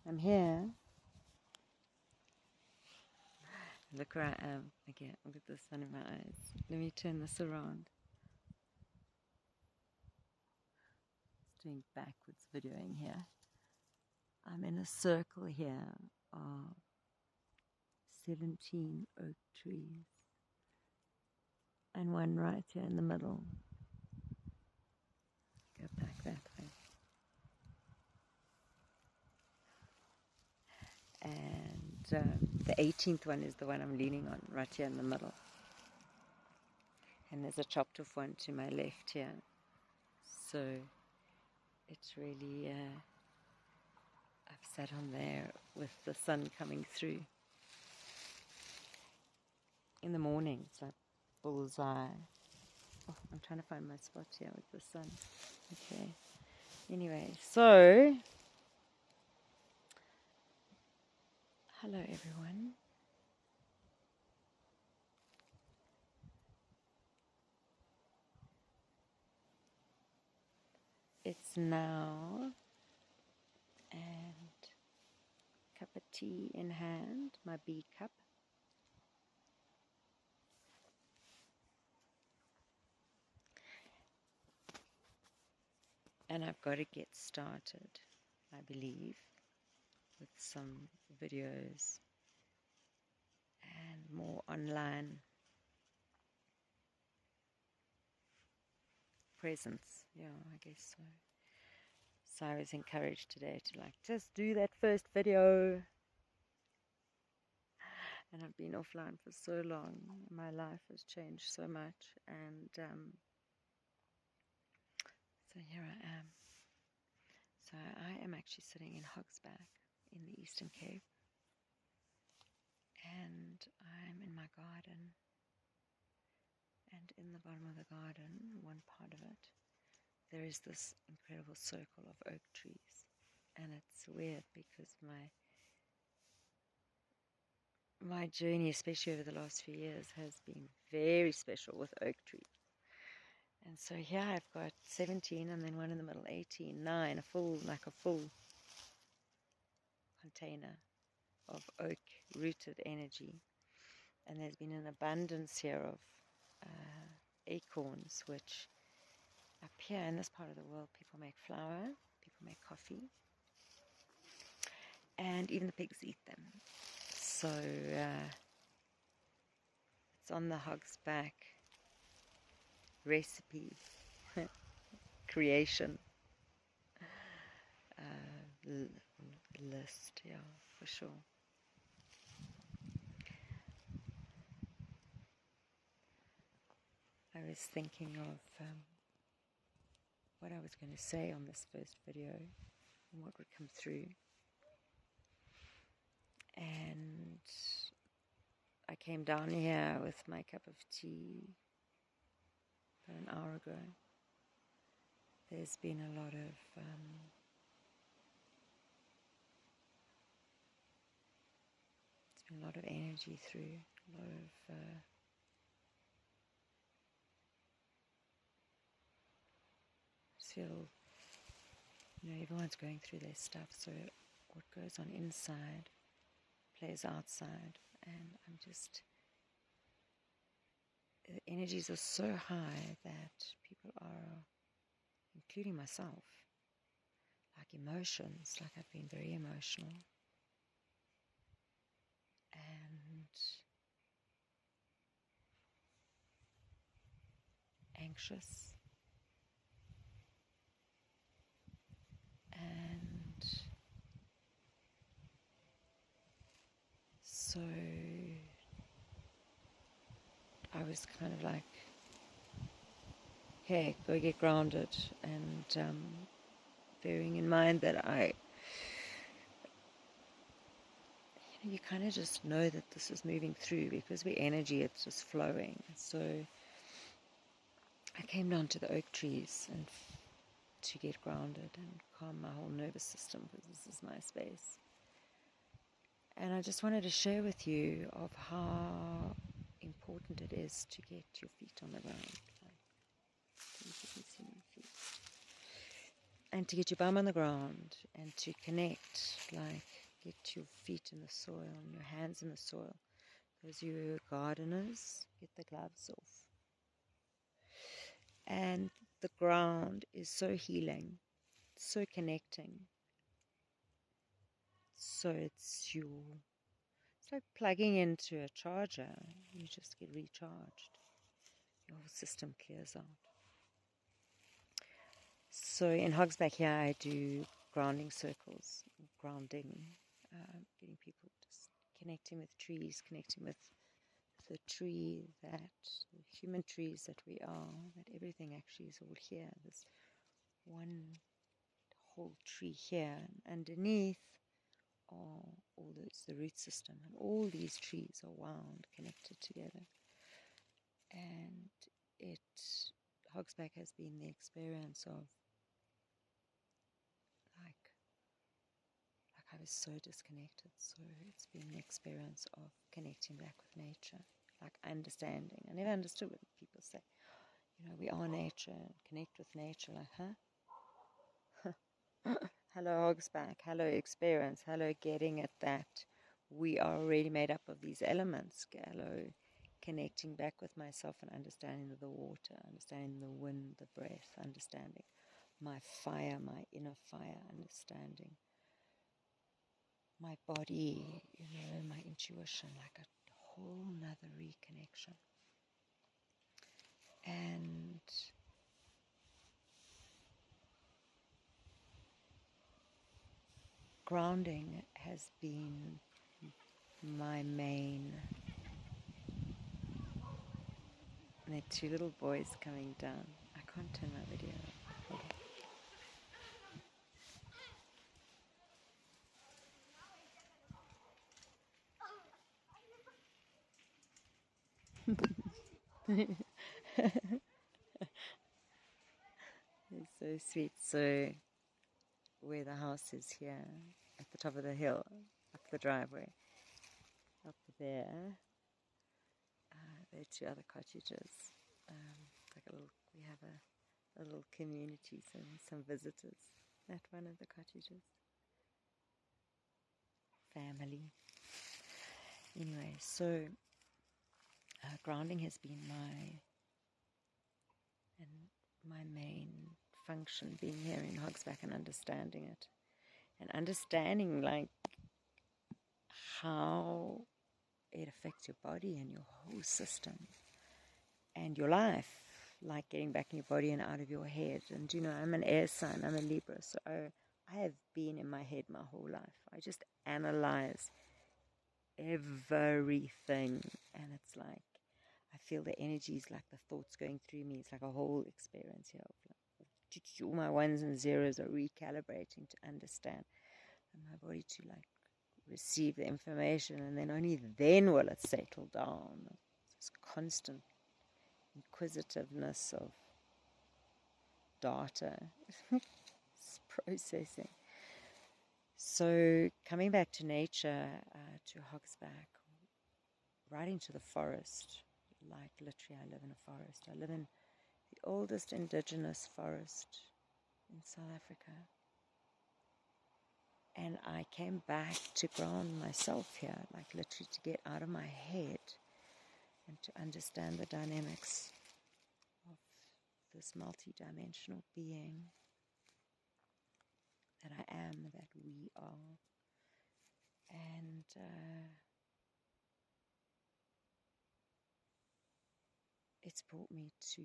I'm here. Look where I am. Okay, I've got the sun in my eyes. Let me turn this around. It's doing backwards videoing here. I'm in a circle here of 17 oak trees and one right here in the middle. Go back that way. And the 18th one is the one I'm leaning on, right here in the middle. And there's a chopped off one to my left here. So it's really, I've sat on there with the sun coming through. In the morning, it's like bullseye. Oh, I'm trying to find my spot here with the sun. Okay. Anyway, so hello everyone. It's now, and cup of tea in hand, my B cup. And I've got to get started, I believe, with some videos and more online presence. Yeah, I guess so. So I was encouraged today to just do that first video. And I've been offline for so long. My life has changed so much. And so here I am. So I am actually sitting in Hogsback in the Eastern Cape. And I'm in my garden. And in the bottom of the garden, one part of it, there is this incredible circle of oak trees. And it's weird because my journey, especially over the last few years, has been very special with oak trees. And so here I've got 17 and then one in the middle, 18, 9, a full container of oak rooted energy. And there's been an abundance here of acorns, which up here in this part of the world, people make flour, people make coffee, and even the pigs eat them. So it's on the Hogsback recipe creation list, yeah, for sure. I was thinking of what I was going to say on this first video and what would come through. And I came down here with my cup of tea about an hour ago. There's been a lot of energy through, a lot of feel, everyone's going through their stuff, so what goes on inside plays outside, and the energies are so high that people are, including myself, like emotions, like I've been very emotional and anxious and so I was kind of like, hey, go get grounded, and bearing in mind that you kind of just know that this is moving through because we're energy, it's just flowing. So I came down to the oak trees and to get grounded and calm my whole nervous system because this is my space. And I just wanted to share with you of how important it is to get your feet on the ground. And to get your bum on the ground and to connect, like get your feet in the soil and your hands in the soil. Those of you who are gardeners, get the gloves off. And the ground is so healing, so connecting. So it's like plugging into a charger. You just get recharged. Your whole system clears out. So in Hogsback here, I do grounding circles, grounding, getting people just connecting with trees, connecting with the tree that, the human trees that we are, that everything actually is all here. This one whole tree here, and underneath are all those, the root system, and all these trees are wound, connected together. And Hogsback has been the experience of like I was so disconnected. So it's been the experience of connecting back with nature, like understanding. I never understood when people say, we are nature, connect with nature. Like, huh? Hello, Hogsback. Hello, experience. Hello, getting at that. We are already made up of these elements. Hello, connecting back with myself and understanding the water, understanding the wind, the breath, understanding my fire, my inner fire, understanding my body, my intuition, like a whole nother reconnection. And grounding has been my main. And there are two little boys coming down. I can't turn my video off. Hold on. It's so sweet. So where the house is here, at the top of the hill, up the driveway, up there, there are two other cottages. Like we have a little community, some visitors at one of the cottages. Family. Anyway, so grounding has been my main function, being here in Hogsback and understanding it. And understanding like how it affects your body and your whole system and your life. Like getting back in your body and out of your head. And I'm an air sign, I'm a Libra, so I have been in my head my whole life. I just analyze everything, and it's like I feel the energies, like the thoughts going through me. It's like a whole experience here. All my ones and zeros are recalibrating to understand, and my body to like receive the information, and then only then will it settle down. This constant inquisitiveness of data. It's processing. So coming back to nature, to Hogsback, right into the forest, like literally I live in a forest. I live in the oldest indigenous forest in South Africa. And I came back to ground myself here, like literally to get out of my head and to understand the dynamics of this multi-dimensional being that I am, that we are. And it's brought me to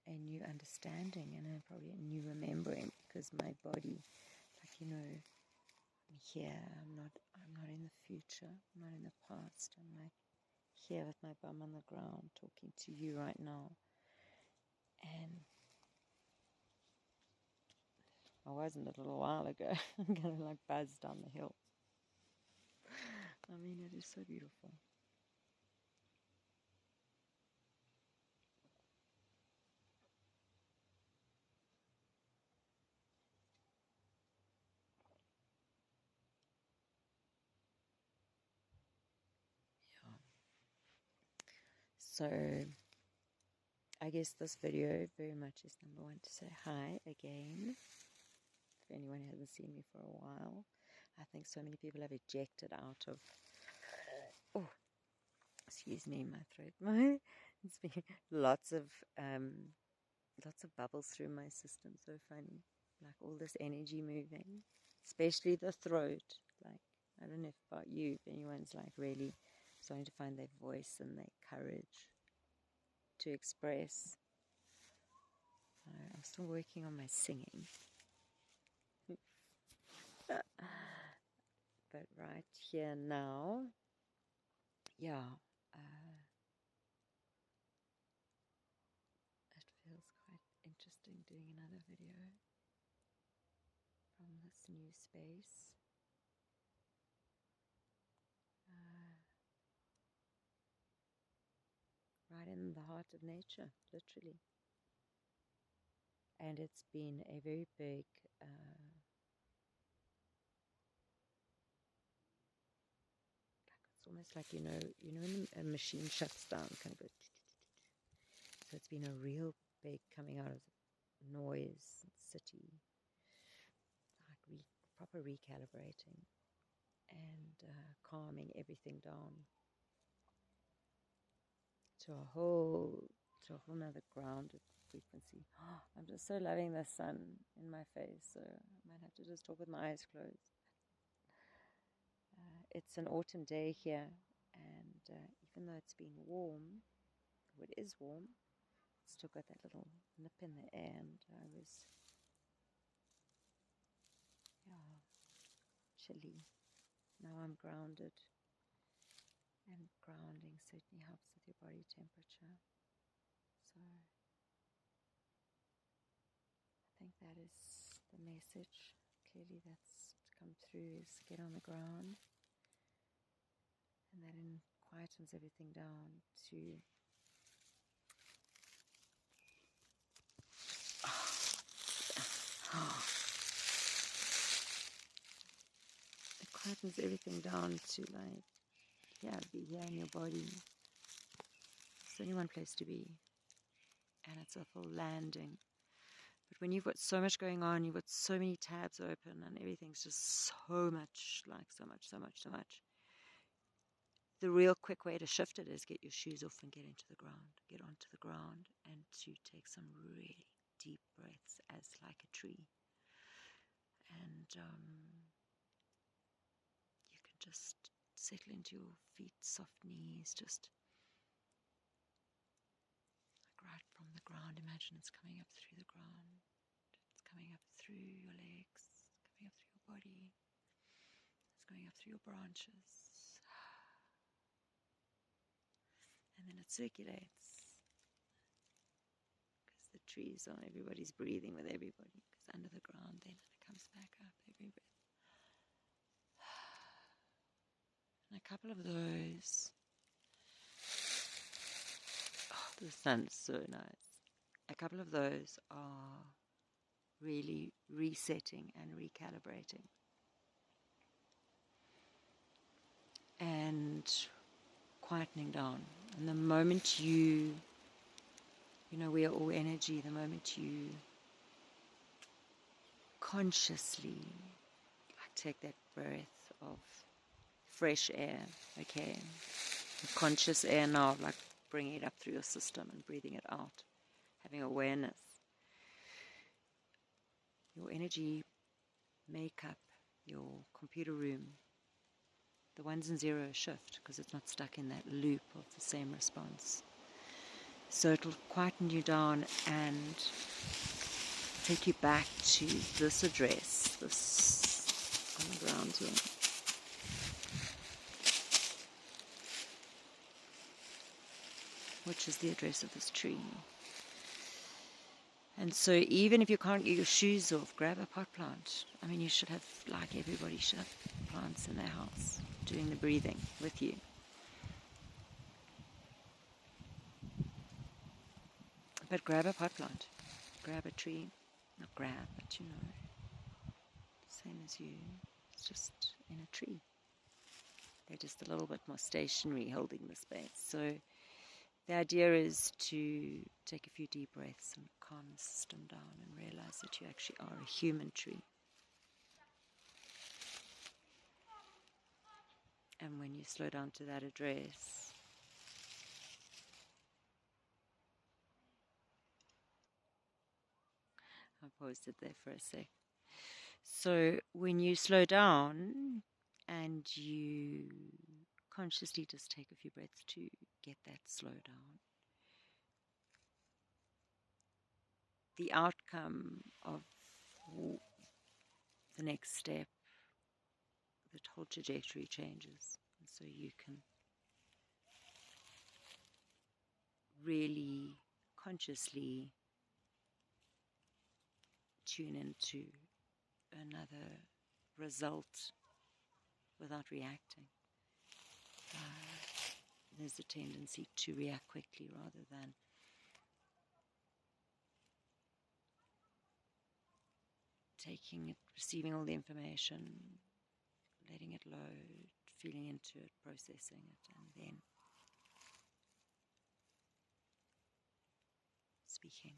a new understanding and probably a new remembering, because my body, like I'm here. I'm not in the future. I'm not in the past. I'm like here with my bum on the ground, talking to you right now. And I wasn't a little while ago. I'm gonna like buzz down the hill. I mean, it is so beautiful. So I guess this video very much is number one to say hi again. If anyone hasn't seen me for a while, I think so many people have ejected out of. Oh, excuse me, my throat. It's been lots of bubbles through my system. So funny, like all this energy moving, especially the throat. Like I don't know if about you, if anyone's like really starting to find their voice and their courage to express. I'm still working on my singing. But right here now, yeah, it feels quite interesting doing another video from this new space. Right in the heart of nature, literally. And it's been a very big it's almost like, you know when a machine shuts down, kind of go. So it's been a real big coming out of noise, city, like proper recalibrating and calming everything down to a whole nother grounded frequency. I'm just so loving the sun in my face, so I might have to just talk with my eyes closed. It's an autumn day here, and even though it's been warm, it is warm, it's still got that little nip in the air, and I was, chilly. Now I'm grounded, and grounding certainly helps with your body temperature. So I think that is the message. Clearly that's come through, is get on the ground, and that quietens everything down to it quietens everything down to be here in your body. It's only one place to be, and it's a full landing. But when you've got so much going on, you've got so many tabs open, and everything's just so much. The real quick way to shift it is get your shoes off and get onto the ground, and to take some really deep breaths as like a tree. And you can just settle into your feet, soft knees, just like right from the ground. Imagine it's coming up through the ground. It's coming up through your legs, coming up through your body. It's going up through your branches. And then it circulates. Because the trees are, everybody's breathing with everybody. Because under the ground, then it comes back up every breath. And a couple of those. Oh, the sun's so nice. A couple of those are really resetting and recalibrating. And quietening down. And the moment we are all energy, the moment you consciously take that breath of fresh air, okay, conscious air now, like bringing it up through your system and breathing it out, having awareness, your energy makeup, your computer room, the ones and zeros shift because it's not stuck in that loop of the same response. So it'll quieten you down and take you back to this address, this on the ground here. Which is the address of this tree. And so even if you can't get your shoes off, grab a pot plant. I mean, you should have, like everybody should have plants in their house doing the breathing with you. But grab a pot plant. Grab a tree. Not grab, but same as you. It's just in a tree. They're just a little bit more stationary, holding the space. So The idea is to take a few deep breaths and calm the system down and realize that you actually are a human tree. And when you slow down to that address, I paused it there for a sec. So when you slow down and you consciously just take a few breaths to get that slow down, the outcome of the next step, the whole trajectory changes. And so you can really consciously tune into another result without reacting. There's a tendency to react quickly rather than taking it, receiving all the information, letting it load, feeling into it, processing it, and then speaking.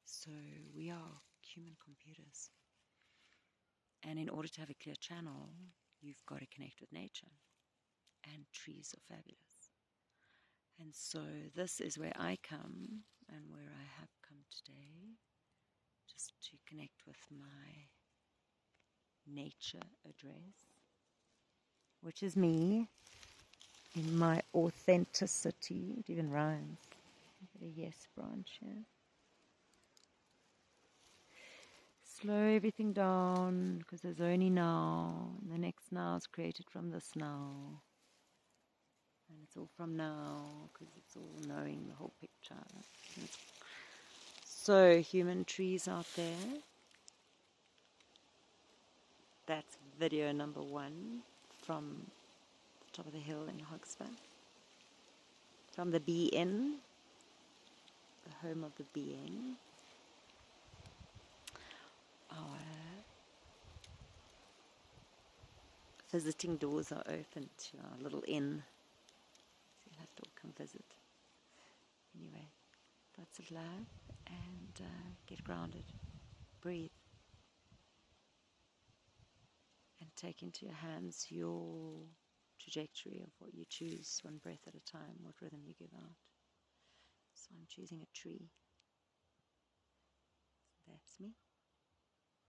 So we are human computers. And in order to have a clear channel, you've got to connect with nature. And trees are fabulous. And so this is where I come and where I have come today, just to connect with my nature address, which is me in my authenticity. It even rhymes. A yes branch here. Slow everything down because there's only now, and the next now is created from this now, and it's all from now because it's all knowing the whole picture. So human trees out there. That's video number 1 from the top of the hill in Hogsback. From the Bee Inn, the home of the being. Our visiting doors are open to our little inn. So you'll have to all come visit. Anyway, lots of love and get grounded. Breathe. And take into your hands your trajectory of what you choose, one breath at a time, what rhythm you give out. So I'm choosing a tree. That's me.